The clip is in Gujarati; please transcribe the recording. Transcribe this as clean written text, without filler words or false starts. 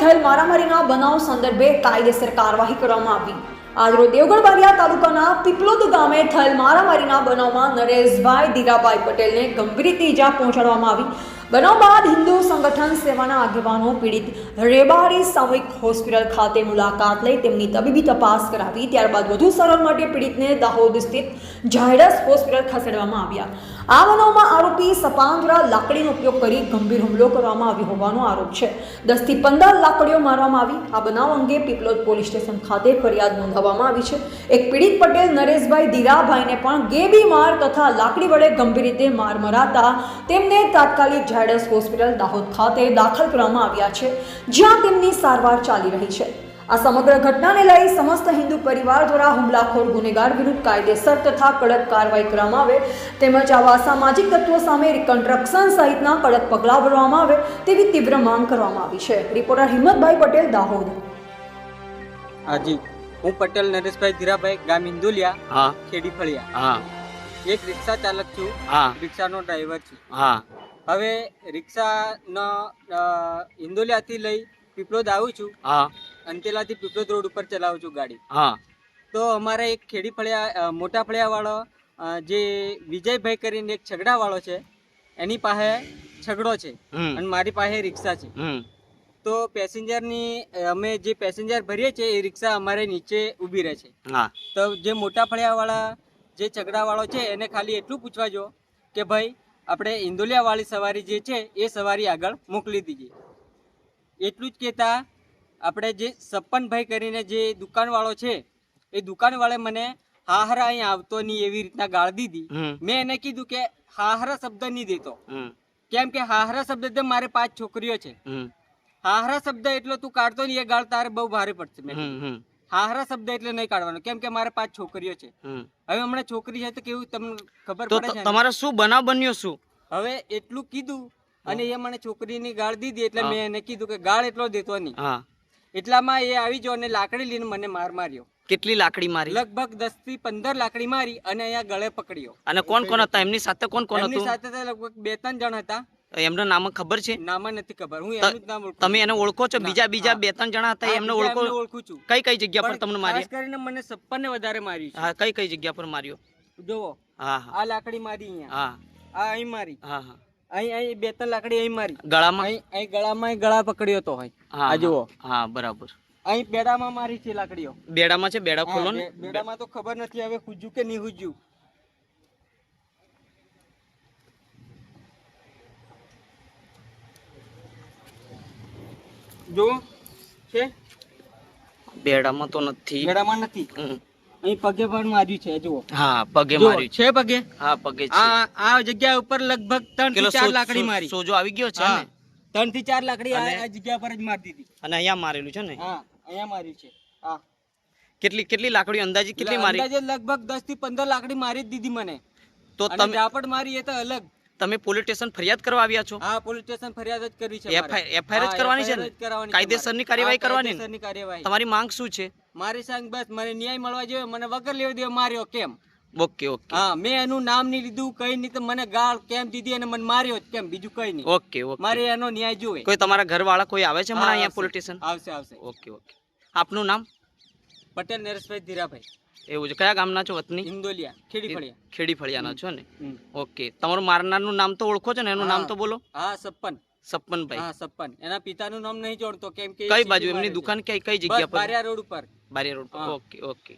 થયેલ મારામારીના બનાવ સંદર્ભે કાયદેસર કાર્યવાહી કરવામાં આવી। આજરોજ દેવગઢ બારિયા તાલુકાના પીપલોદ ગામે થયેલ મારામારીના બનાવમાં નરેશભાઈ ધીરાભાઈ પટેલને ગંભીર રીતે ઈજા પહોંચાડવામાં આવી। બનાવ બાદ હિન્દુ સંગઠન સેવાના આગેવાનો પીડિત રેબારી સામૂહિક હોસ્પિટલ ખાતે મુલાકાત લઈ તેમની તબીબી તપાસ કરાવી। ત્યારબાદ વધુ સારવાર માટે પીડિતને દાહોદ સ્થિત ઝાયડસ હોસ્પિટલ ખસેડવામાં આવ્યા। આ બનાવમાં આરોપી સપાન દ્વારા લાકડીનો ઉપયોગ કરી ગંભીર હુમલો કરવામાં આવ્યો હોવાનો આરોપ છે। 10 થી 15 લાકડીઓ મારવામાં આવી। આ બનાવ અંગે પીપલોદ પોલીસ સ્ટેશન ખાતે ફરિયાદ નોંધાવવામાં આવી છે। એક પીડિત પટેલ નરેશભાઈ ધીરાભાઈને પણ ગેબી માર તથા લાકડી વડે ગંભીર રીતે માર મરાતા તેમને તાત્કાલિક ઝાયડસ હોસ્પિટલ દાહોદ ખાતે દાખલ કરવામાં આવ્યા છે, જ્યાં તેમની સારવાર ચાલી રહી છે। આ સમગ્ર ઘટનાને લઈ સમસ્ત હિન્દુ પરિવાર દ્વારા હુમલાખોર ગુનેગાર વિરુદ્ધ કાયદેસર તથા કડક કાર્યવાહી કરવામાં આવે તેમજ આવા સામાજિક તત્વો સામે રિકન્સ્ટ્રક્શન સહિતના કડક પગલાં ભરવામાં આવે તેવી તીવ્ર માંગ કરવામાં આવી છે। રિપોર્ટર હિંમતભાઈ પટેલ, દાહોદ। હાજી, હું પટેલ નરેશભાઈ ધીરાભાઈ, ગામ ઇન્દોલિયા, ખેડી ફળિયા। એક રિક્ષા ચાલક છું, રિક્ષાનો ડ્રાઈવર છું। હવે રિક્ષાનો ઇન્દોલિયાથી લઈ પીપલોદ આવું છું, અંતેલાથી પીપલોદ રોડ ઉપર ચલાવું છું ગાડી। તો અમારા એક ખેડી ફળિયા મોટા ફળિયા વાળો જે વિજયભાઈ કરીને એક છગડા વાળો છે, એની પાસે છગડો છે અને મારી પાસે રિક્ષા છે। તો પેસેન્જરની અમે જે પેસેન્જર ભરીએ છીએ એ રિક્ષા અમારે નીચે ઊભી રહે છે। તો જે મોટા ફળિયા વાળા જે છગડા વાળો છે એને ખાલી એટલું પૂછવા જો કે ભાઈ આપણે ઇન્દોલિયા વાળી સવારી જે છે એ સવારી આગળ મોકલી દીધી। એટલું જ કહેતા આપણે જે સપ્પનભાઈ કરીને જે દુકાનવાળો છે એ દુકાનવાળે મને હાહરા અહીં આવતો નહીં એવી રીતના ગાળ દીધી। મેં એને કીધું કે હાહરા શબ્દ નહીં દેતો, કેમ કે હાહરા શબ્દ મારે 5 છોકરીઓ છે, હાહરા શબ્દ એટલો તું કાઢતો નહીં એ ગાળ તારે બહુ ભારે પડશે। મેં હાહરા શબ્દ એટલે નહીં કાઢવાનો, કેમ કે મારે 5 છોકરીઓ છે। હવે હમણાં છોકરી છે તો કેવું તમને ખબર પડે છે? તમારે શું બનાવ બન્યો શું? હવે એટલું કીધું અને એ મને છોકરીની ગાળ દીધી એટલે મેં એને કીધું કે ગાળ એટલો દેતો નહીં। એટલામાં એ આવી જો અને લાકડી લઈને મને માર્યો। કેટલી લાકડી મારી? લગભગ 10 થી 15 લાકડી મારી અને અહીંયા ગળે પકડ્યો। અને કોણ કોણ હતા એમની સાથે? કોણ કોણ હતું એમની સાથે લગભગ 2-3 જણ હતા। એમના નામ ખબર છે? નામ નથી ખબર, હું એનું જ નામ ઓળખું। તમે એને ઓળખો છો? બીજા 2-3 જણા હતા એમને ઓળખું છું। કઈ જગ્યા પર તમને માર્યા? ખાસ કરીને મને સપ્પનને વધારે માર્યું છે। હા, કઈ જગ્યા પર માર્યો? જોવો, આ લાકડી મારી અહીંયા, આ અહીં મારી, અહીં 2-3 લાકડી અહીં મારી, ગળામાં અહીં ગળામાં ગળા પકડ્યો તો હોય, આ જુઓ। હા, બરાબર। અહીં બેડામાં મારી છે લાકડીઓ। બેડામાં છે? બેડા ખોલો ને। બેડામાં તો ખબર નથી હવે હુજ્યું કે નહીં હુજ્યું। જો છે, બેડામાં તો નથી, બેડામાં નથી। અહીં પગે પણ માર્યું છે, જુઓ। હા, પગે માર્યું છે, પગે। હા, પગે છે। આ જગ્યા ઉપર લગભગ 3 થી 4 લાકડી મારી। સોજો આવી ગયો છે ને? 3 થી 4 લાકડી આ જગ્યા પર જ મારી દીધી। અને અહીંયા મારેલું છે ને? હા, અહીંયા માર્યું છે। હા, કેટલી લાકડી અંદાજે કેટલી મારી? અંદાજે લગભગ 10 થી 15 લાકડી મારી જ દીધી મને। તો તમે ઝાપટ મારી એ તો અલગ। તમે પોલીસ સ્ટેશન ફરિયાદ કરવા આવ્યા છો? હા, પોલીસ સ્ટેશન ફરિયાદ જ કરવી છે। એફઆઈઆર જ કરવાની છે ને? કાયદેસરની કાર્યવાહી કરવાની ને? તમારી માંગ શું છે? મારી માંગ બસ મને ન્યાય મળવા જોઈએ, મને વગર લેવા દેવા માર્યો કેમ? Okay, okay. હા, મેં એનું નામ નહીં લીધું, કઈ નહીં, તો મને ગાળ કેમ દીધી અને મને માર્યો કેમ, બીજું કઈ નહીં। Okay, okay. મારે એનો ન્યાય જોઈએ। કોઈ તમારા ઘરવાળા કોઈ આવે છે હમણાં અહીંયા પોલીસ સ્ટેશન? આવશે। Okay, okay. આપનું નામ? પટેલ નરેશભાઈ ધીરાભાઈ। એવું છે? કયા ગામના છો વતની? ઇન્દોલિયા, ખેડી ફળિયા। ખેડી ફળિયાના છો ને? ઓકે। તમારું મારનારનું નામ તો ઓળખો છો ને? એનું નામ તો બોલો। હા, સપ્પનભાઈ। હા, સપ્પન। એના પિતાનું નામ નહીં જોડતો, કેમ કે કઈ બાજુ એમની દુકાન? કઈ જગ્યા પર? બારિયા રોડ ઉપર। બારિયા રોડ પર। Okay, okay.